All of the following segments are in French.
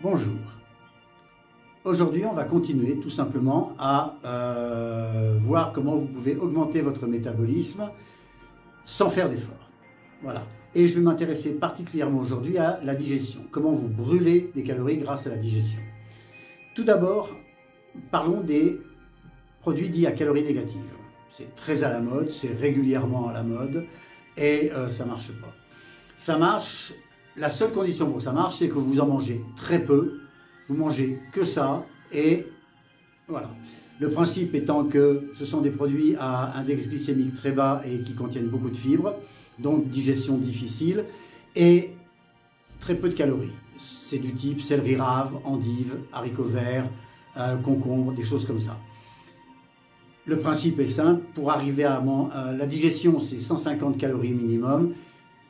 Bonjour. Aujourd'hui, on va continuer tout simplement à voir comment vous pouvez augmenter votre métabolisme sans faire d'effort. Voilà. Et je vais m'intéresser particulièrement aujourd'hui à la digestion. Comment vous brûlez des calories grâce à la digestion. Tout d'abord, parlons des produits dits à calories négatives. C'est très à la mode, c'est régulièrement à la mode et ça ne marche pas. Ça marche. La seule condition pour que ça marche, c'est que vous en mangez très peu, vous mangez que ça, et voilà. Le principe étant que ce sont des produits à index glycémique très bas et qui contiennent beaucoup de fibres, donc digestion difficile, et très peu de calories. C'est du type céleri rave, endive, haricots verts, concombre, des choses comme ça. Le principe est simple, pour arriver à la digestion, c'est 150 calories minimum.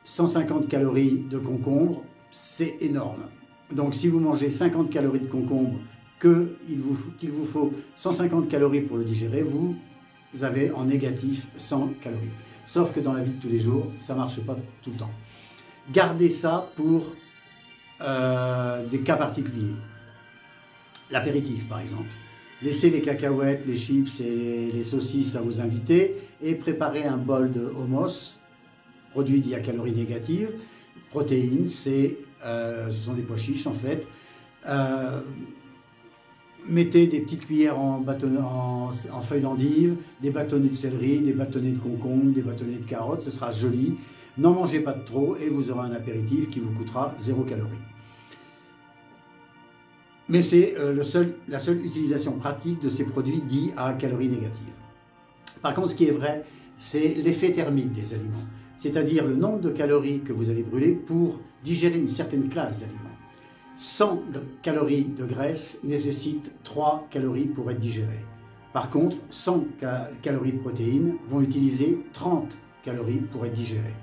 150 calories de concombre, c'est énorme. Donc si vous mangez 50 calories de concombre, qu'il vous faut 150 calories pour le digérer, vous avez en négatif 100 calories. Sauf que dans la vie de tous les jours, ça ne marche pas tout le temps. Gardez ça pour des cas particuliers. L'apéritif par exemple. Laissez les cacahuètes, les chips et les saucisses à vos invités et préparez un bol de hummus, produit dits à calories négatives, protéines, ce sont des pois chiches en fait. Mettez des petites cuillères en feuilles d'endive, des bâtonnets de céleri, des bâtonnets de concombre, des bâtonnets de carottes, ce sera joli. N'en mangez pas de trop et vous aurez un apéritif qui vous coûtera 0 calories. Mais c'est la seule utilisation pratique de ces produits dits à calories négatives. Par contre, ce qui est vrai, c'est l'effet thermique des aliments. C'est-à-dire le nombre de calories que vous allez brûler pour digérer une certaine classe d'aliments. 100 calories de graisse nécessitent 3 calories pour être digérées. Par contre, 100 calories de protéines vont utiliser 30 calories pour être digérées.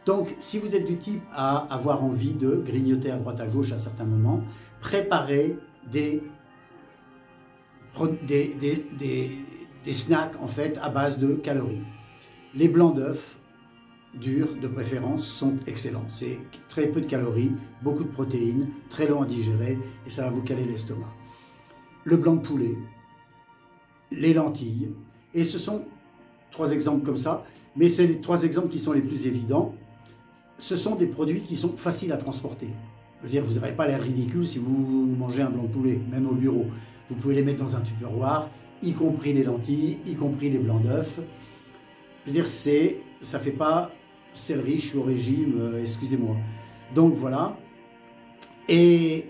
Donc, si vous êtes du type à avoir envie de grignoter à droite à gauche à certains moments, préparez des snacks en fait à base de calories. Les blancs d'œufs durs de préférence sont excellents. C'est très peu de calories, beaucoup de protéines, très long à digérer et ça va vous caler l'estomac. Le blanc de poulet, les lentilles, et ce sont 3 exemples comme ça, mais c'est les 3 exemples qui sont les plus évidents. Ce sont des produits qui sont faciles à transporter. Je veux dire, vous n'aurez pas l'air ridicule si vous mangez un blanc de poulet, même au bureau. Vous pouvez les mettre dans un tupperware, y compris les lentilles, y compris les blancs d'œufs. Je veux dire, ça ne fait pas céleri, je suis au régime, excusez-moi. Donc voilà. Et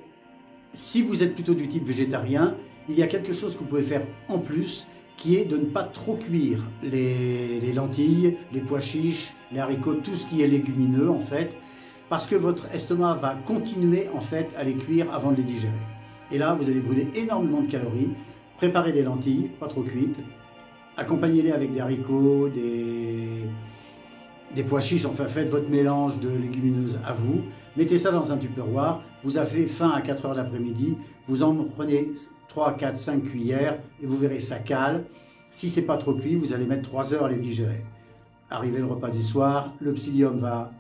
si vous êtes plutôt du type végétarien, il y a quelque chose que vous pouvez faire en plus, qui est de ne pas trop cuire les lentilles, les pois chiches, les haricots, tout ce qui est légumineux en fait, parce que votre estomac va continuer en fait à les cuire avant de les digérer. Et là, vous allez brûler énormément de calories. Préparez des lentilles, pas trop cuites, accompagnez-les avec des haricots, des pois chiches, enfin faites votre mélange de légumineuses à vous, mettez ça dans un tupperware, vous avez faim à 4 h de l'après-midi, vous en prenez 3, 4, 5 cuillères et vous verrez ça cale. Si c'est pas trop cuit, vous allez mettre 3 heures à les digérer. Arrivé le repas du soir, le psyllium va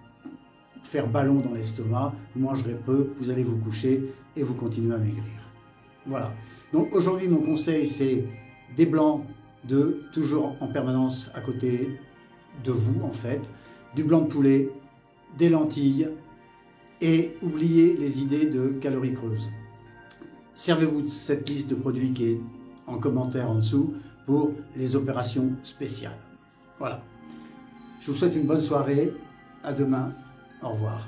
faire ballon dans l'estomac, vous mangerez peu, vous allez vous coucher et vous continuez à maigrir. Voilà. Donc aujourd'hui mon conseil c'est des blancs d'œufs, toujours en permanence à côté de vous en fait, du blanc de poulet, des lentilles et oubliez les idées de calories creuses. Servez-vous de cette liste de produits qui est en commentaire en dessous pour les opérations spéciales. Voilà. Je vous souhaite une bonne soirée. À demain. Au revoir.